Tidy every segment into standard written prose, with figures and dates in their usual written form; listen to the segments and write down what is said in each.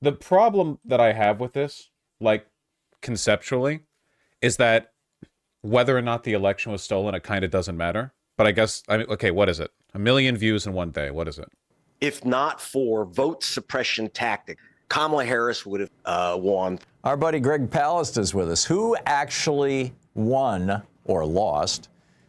The problem that I have with this, like conceptually, is that whether or not the election was stolen, it kind of doesn't matter. But I guess, I mean, okay, what is it? A million views in one day. What is it? If not for vote suppression tactics, Kamala Harris would have won. Our buddy Gregg Palast is with us. Who actually won or lost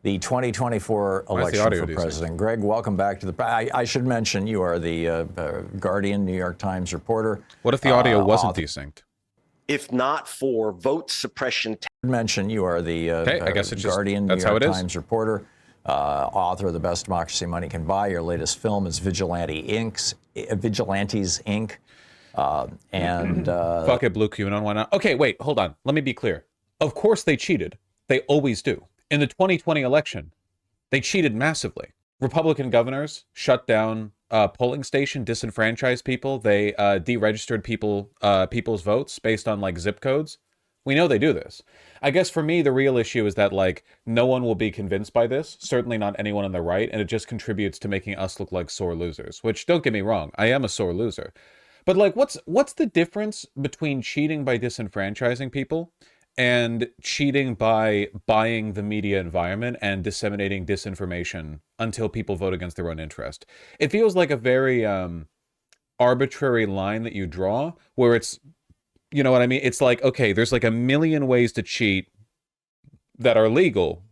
the 2024 election for president? Greg, welcome back to the... I should mention you are the Guardian, New York Times reporter. What if the audio wasn't desynced? If not for vote suppression... Mention you are the I guess it's Guardian, just, New York Times reporter, author of The Best Democracy Money Can Buy. Your latest film is Vigilantes, Inc. Fuck it, Blue QAnon, why not? Okay, wait, hold on. Let me be clear. Of course they cheated. They always do. In the 2020 election, they cheated massively. Republican governors shut down polling station, disenfranchised people. They deregistered people's votes based on like zip codes. We know they do this. I guess for me, the real issue is that like no one will be convinced by this. Certainly not anyone on the right, and it just contributes to making us look like sore losers. Which, don't get me wrong, I am a sore loser. But like, what's the difference between cheating by disenfranchising people and cheating by buying the media environment and disseminating disinformation until people vote against their own interest? It feels like a very arbitrary line that you draw, where it's, you know what I mean? It's like, okay, there's like a million ways to cheat that are legal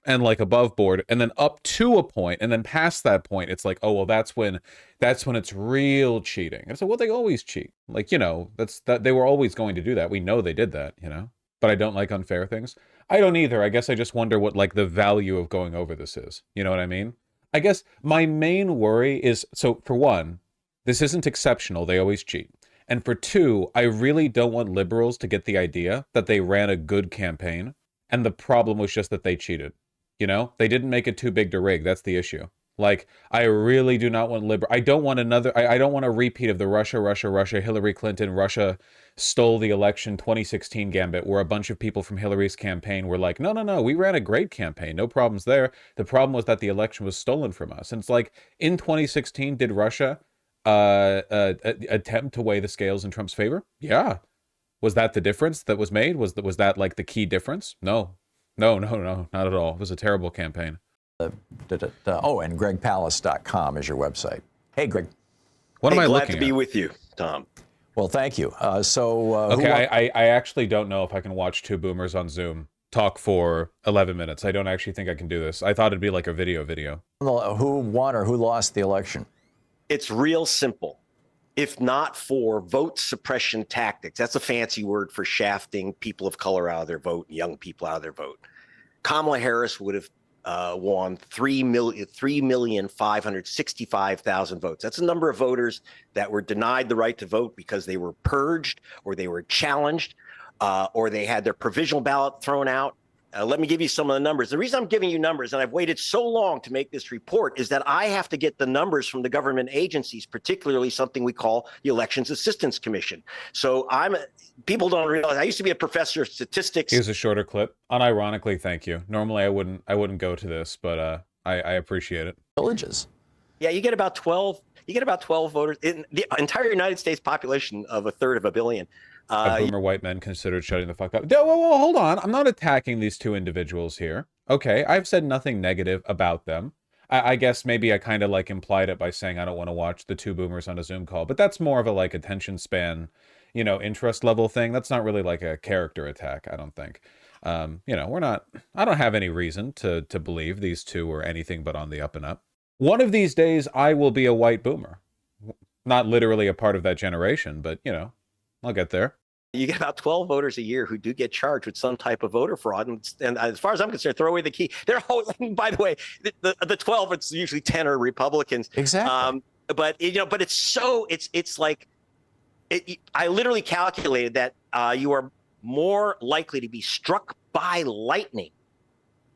and like above board, and then up to a point, and then past that point, it's like, oh, well, that's when it's real cheating. And so, well, they always cheat. Like, you know, that they were always going to do that. We know they did that, you know? But I don't like unfair things. I don't either. I guess I just wonder what like the value of going over this is. You know what I mean? I guess my main worry is, so for one, this isn't exceptional. They always cheat. And for two, I really don't want liberals to get the idea that they ran a good campaign and the problem was just that they cheated. You know, they didn't make it too big to rig. That's the issue. Like, I really do not want I don't want another, I don't want a repeat of the Russia, Hillary Clinton, Russia stole the election 2016 gambit, where a bunch of people from Hillary's campaign were like, no, we ran a great campaign. No problems there. The problem was that the election was stolen from us. And it's like, in 2016, did Russia attempt to weigh the scales in Trump's favor? Yeah. Was that the difference that was made? Was that like the key difference? No, not at all. It was a terrible campaign. And GreggPalast.com is your website. Hey, Greg. What am I looking at? Glad to be with you, Tom. Well, thank you. Okay, I actually don't know if I can watch two boomers on Zoom talk for 11 minutes. I don't actually think I can do this. I thought it'd be like a video. Who won or who lost the election? It's real simple. If not for vote suppression tactics, that's a fancy word for shafting people of color out of their vote, young people out of their vote, Kamala Harris would have won 3,565,000 votes. That's a number of voters that were denied the right to vote because they were purged or they were challenged or they had their provisional ballot thrown out. Let me give you some of the numbers. The reason I'm giving you numbers, and I've waited so long to make this report, is that I have to get the numbers from the government agencies, particularly something we call the Elections Assistance Commission. So people don't realize I used to be a professor of statistics. Here's a shorter clip. Unironically, thank you. Normally I wouldn't go to this, but I appreciate it. Villages. Yeah, you get about 12 voters in the entire United States population of a third of a billion. Boomer white men considered shutting the fuck up. Whoa, hold on. I'm not attacking these two individuals here. Okay, I've said nothing negative about them. I guess maybe I kind of like implied it by saying I don't want to watch the two boomers on a Zoom call, but that's more of a like attention span, you know, interest level thing. That's not really like a character attack, I don't think. You know, I don't have any reason to believe these two are anything but on the up and up. One of these days, I will be a white boomer. Not literally a part of that generation, but, you know, I'll get there. You get about 12 voters a year who do get charged with some type of voter fraud. And as far as I'm concerned, throw away the key. They're always, by the way, the 12, it's usually 10 are Republicans. Exactly. But, you know, but it's like, I literally calculated that you are more likely to be struck by lightning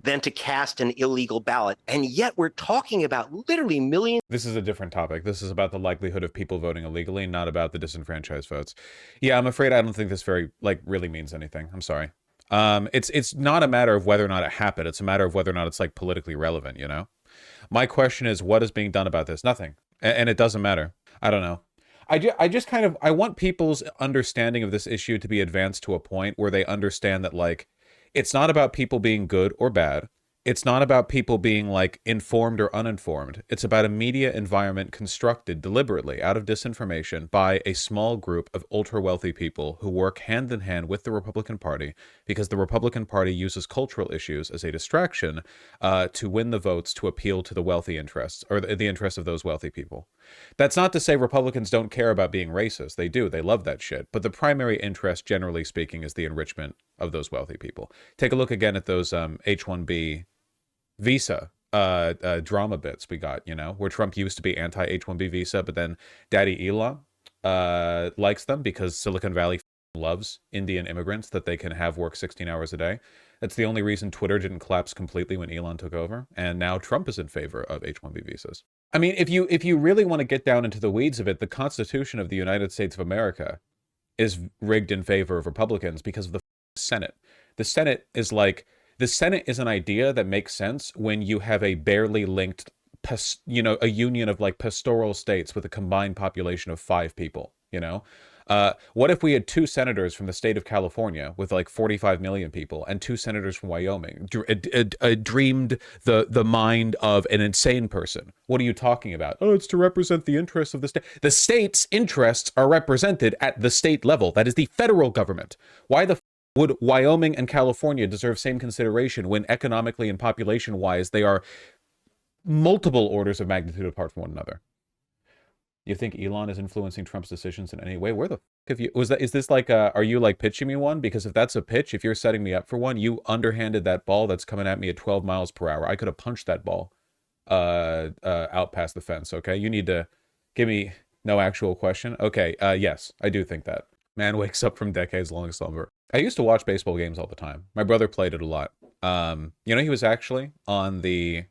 than to cast an illegal ballot. And yet we're talking about literally millions. This is a different topic. This is about the likelihood of people voting illegally, not about the disenfranchised votes. Yeah, I'm afraid I don't think this really means anything. I'm sorry. It's not a matter of whether or not it happened. It's a matter of whether or not it's like politically relevant, you know? My question is, what is being done about this? Nothing. And it doesn't matter. I don't know. I just kind of, I want people's understanding of this issue to be advanced to a point where they understand that, like, it's not about people being good or bad. It's not about people being, like, informed or uninformed. It's about a media environment constructed deliberately out of disinformation by a small group of ultra-wealthy people who work hand in hand with the Republican Party, because the Republican Party uses cultural issues as a distraction to win the votes to appeal to the wealthy interests, or the interests of those wealthy people. That's not to say Republicans don't care about being racist. They do. They love that shit. But the primary interest, generally speaking, is the enrichment of those wealthy people. Take a look again at those H-1B visa drama bits we got, you know, where Trump used to be anti H-1B visa, but then Daddy Elon likes them because Silicon Valley loves Indian immigrants, that they can have work 16 hours a day. That's the only reason Twitter didn't collapse completely when Elon took over, and now Trump is in favor of H-1B visas. I mean, if you really want to get down into the weeds of it, the Constitution of the United States of America is rigged in favor of Republicans because of the Senate. The Senate is like, the Senate is an idea that makes sense when you have a barely linked, you know, a union of like pastoral states with a combined population of 5 people, you know? What if we had 2 senators from the state of California with like 45 million people and 2 senators from Wyoming? Dreamed the mind of an insane person. What are you talking about? Oh, it's to represent the interests of the state. The state's interests are represented at the state level. That is the federal government. Why the would Wyoming and California deserve same consideration when economically and population-wise they are multiple orders of magnitude apart from one another? You think Elon is influencing Trump's decisions in any way? Where the fuck have you... is this like are you like pitching me one? Because if that's a pitch, if you're setting me up for one, you underhanded that ball that's coming at me at 12 miles per hour. I could have punched that ball out past the fence, okay? You need to give me no actual question. Okay, yes, I do think that. Man wakes up from decades-long slumber. I used to watch baseball games all the time. My brother played it a lot. You know, he was actually on the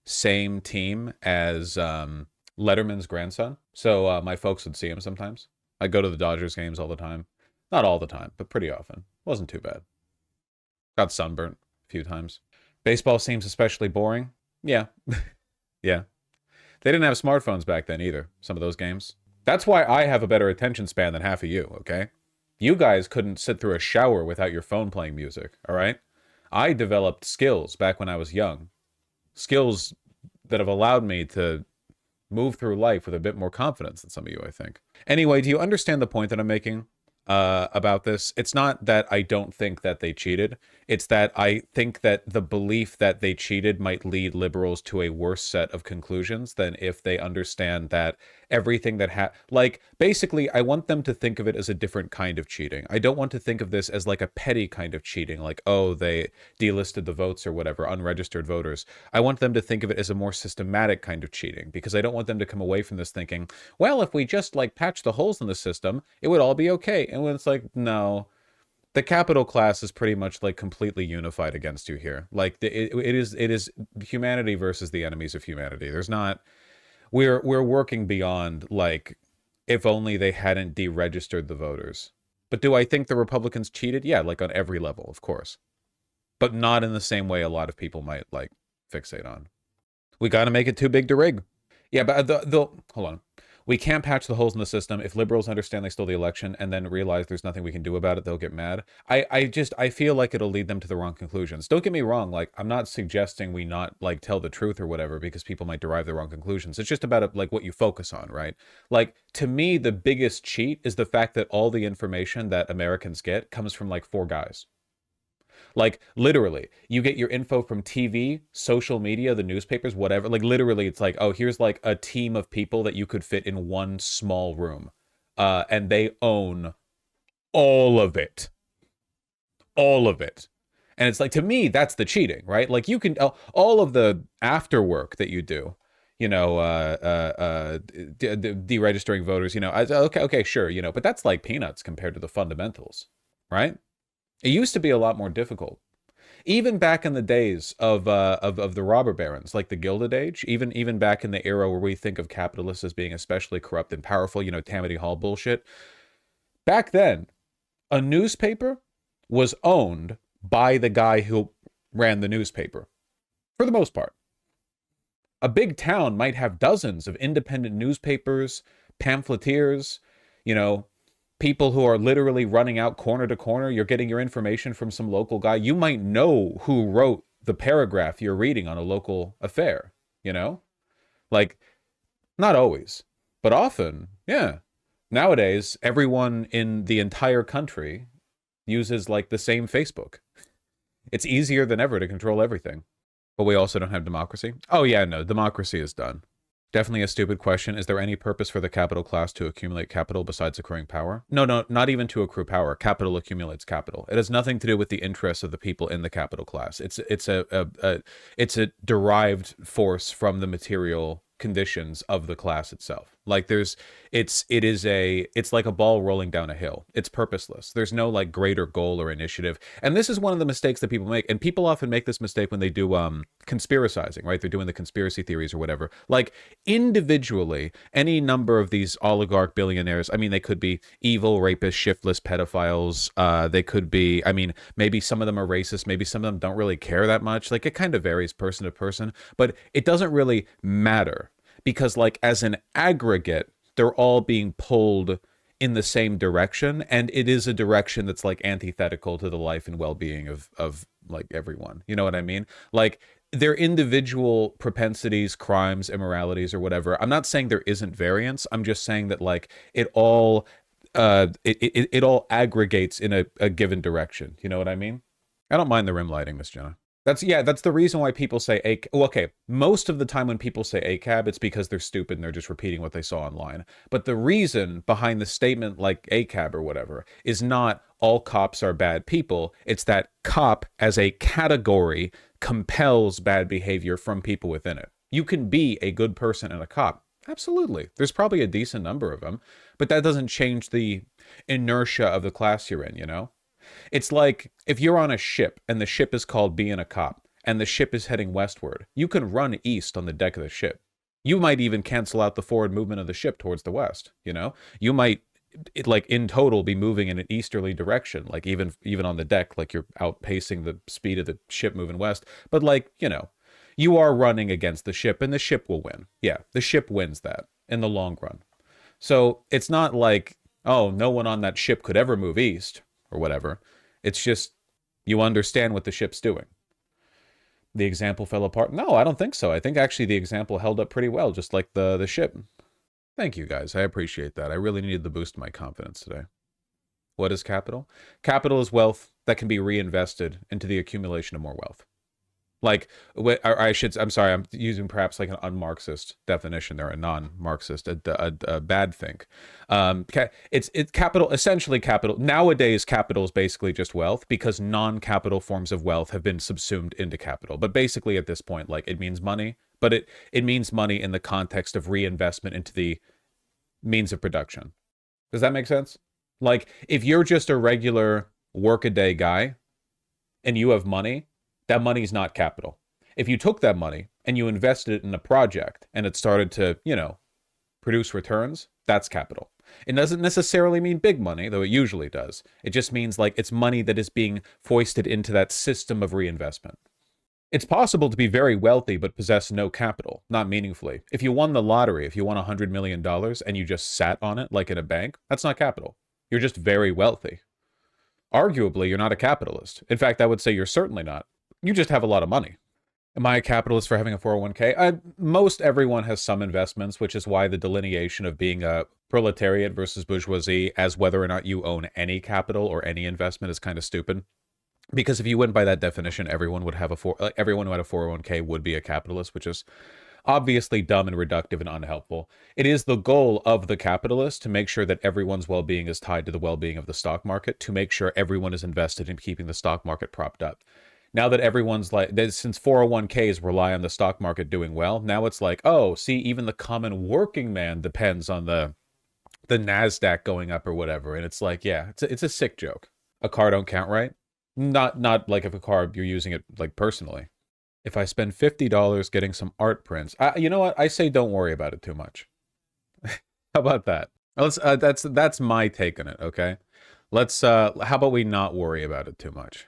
same team as Letterman's grandson. So my folks would see him sometimes. I'd go to the Dodgers games all the time. Not all the time, but pretty often. Wasn't too bad. Got sunburnt a few times. Baseball seems especially boring. Yeah. Yeah. They didn't have smartphones back then either, some of those games. That's why I have a better attention span than half of you, okay? You guys couldn't sit through a shower without your phone playing music, all right? I developed skills back when I was young. Skills that have allowed me to move through life with a bit more confidence than some of you, I think. Anyway, do you understand the point that I'm making about this? It's not that I don't think that they cheated. It's that I think that the belief that they cheated might lead liberals to a worse set of conclusions than if they understand that everything that like, basically, I want them to think of it as a different kind of cheating. I don't want to think of this as like a petty kind of cheating, like, oh, they delisted the votes or whatever, unregistered voters. I want them to think of it as a more systematic kind of cheating, because I don't want them to come away from this thinking, well, if we just like patch the holes in the system, it would all be okay. And when it's like, no, the capital class is pretty much like completely unified against you here. Like it is humanity versus the enemies of humanity. There's not, we're working beyond like, if only they hadn't deregistered the voters. But do I think the Republicans cheated? Yeah, like on every level, of course. But not in the same way a lot of people might like fixate on. We got to make it too big to rig. Yeah, but hold on. We can't patch the holes in the system. If liberals understand they stole the election and then realize there's nothing we can do about it, they'll get mad. I feel like it'll lead them to the wrong conclusions. Don't get me wrong. Like, I'm not suggesting we not like tell the truth or whatever, because people might derive the wrong conclusions. It's just about like what you focus on, right? Like, to me, the biggest cheat is the fact that all the information that Americans get comes from like 4 guys. Like, literally, you get your info from TV, social media, the newspapers, whatever. Like, literally, it's like, oh, here's like a team of people that you could fit in one small room. And they own all of it. All of it. And it's like, to me, that's the cheating, right? Like, you can, all of the after work that you do, you know, deregistering voters, you know, okay, sure, you know, but that's like peanuts compared to the fundamentals, right? It used to be a lot more difficult. Even back in the days of the robber barons, like the Gilded Age, even back in the era where we think of capitalists as being especially corrupt and powerful, you know, Tammany Hall bullshit. Back then, a newspaper was owned by the guy who ran the newspaper, for the most part. A big town might have dozens of independent newspapers, pamphleteers, you know, people who are literally running out corner to corner. You're getting your information from some local guy. You might know who wrote the paragraph you're reading on a local affair, you know? Like, not always, but often, yeah. Nowadays, everyone in the entire country uses like the same Facebook. It's easier than ever to control everything. But we also don't have democracy. Oh yeah, no, democracy is done. Definitely a stupid question. Is there any purpose for the capital class to accumulate capital besides accruing power? No, not even to accrue power. Capital accumulates capital. It has nothing to do with the interests of the people in the capital class. It's a derived force from the material conditions of the class itself. Like it's like a ball rolling down a hill. It's purposeless. There's no like greater goal or initiative. And this is one of the mistakes that people make. And people often make this mistake when they do conspiracizing, right? They're doing the conspiracy theories or whatever. Like individually, any number of these oligarch billionaires, I mean, they could be evil, rapists, shiftless pedophiles. They could be, I mean, maybe some of them are racist. Maybe some of them don't really care that much. Like it kind of varies person to person, but it doesn't really matter. Because like as an aggregate, they're all being pulled in the same direction. And it is a direction that's like antithetical to the life and well-being of like everyone. You know what I mean? Like their individual propensities, crimes, immoralities, or whatever. I'm not saying there isn't variance. I'm just saying that like it all it all aggregates in a given direction. You know what I mean? I don't mind the rim lighting, Miss Jenna. That's the reason why people say okay, most of the time when people say ACAB, it's because they're stupid and they're just repeating what they saw online. But the reason behind the statement like ACAB or whatever is not all cops are bad people. It's that cop as a category compels bad behavior from people within it. You can be a good person and a cop. Absolutely. There's probably a decent number of them, but that doesn't change the inertia of the class you're in, you know? It's like if you're on a ship and the ship is called Being a Cop and the ship is heading westward, you can run east on the deck of the ship. You might even cancel out the forward movement of the ship towards the west, you know? You might, like in total, be moving in an easterly direction, like even on the deck, like you're outpacing the speed of the ship moving west. But like, you know, you are running against the ship and the ship will win. Yeah, the ship wins that in the long run. So it's not like, oh, no one on that ship could ever move east or whatever. It's just you understand what the ship's doing. The example fell apart. No, I don't think so. I think actually the example held up pretty well, just like the ship. Thank you guys. I appreciate that. I really needed the boost in my confidence today. What is capital? Capital is wealth that can be reinvested into the accumulation of more wealth. Like, I'm sorry, I'm using perhaps like an un-Marxist definition there, a non-Marxist, a bad think. It's capital, essentially capital. Nowadays, capital is basically just wealth because non-capital forms of wealth have been subsumed into capital. But basically at this point, like it means money, but it means money in the context of reinvestment into the means of production. Does that make sense? Like if you're just a regular workaday guy and you have money, that money is not capital. If you took that money and you invested it in a project and it started to, you know, produce returns, that's capital. It doesn't necessarily mean big money, though it usually does. It just means like it's money that is being foisted into that system of reinvestment. It's possible to be very wealthy but possess no capital, not meaningfully. If you won the lottery, if you won $100 million and you just sat on it like in a bank, that's not capital. You're just very wealthy. Arguably, you're not a capitalist. In fact, I would say you're certainly not. You just have a lot of money. Am I a capitalist for having a 401k? Most everyone has some investments, which is why the delineation of being a proletariat versus bourgeoisie as whether or not you own any capital or any investment is kind of stupid. Because if you went by that definition, everyone who had a 401k would be a capitalist, which is obviously dumb and reductive and unhelpful. It is the goal of the capitalist to make sure that everyone's well-being is tied to the well-being of the stock market, to make sure everyone is invested in keeping the stock market propped up. Now that everyone's like, since 401ks rely on the stock market doing well, now it's like, oh, see, even the common working man depends on the NASDAQ going up or whatever. And it's like, yeah, it's a sick joke. A car don't count, right? Not like if a car, you're using it like personally. If I spend $50 getting some art prints, you know what? I say don't worry about it too much. How about that? That's my take on it, okay? How about we not worry about it too much?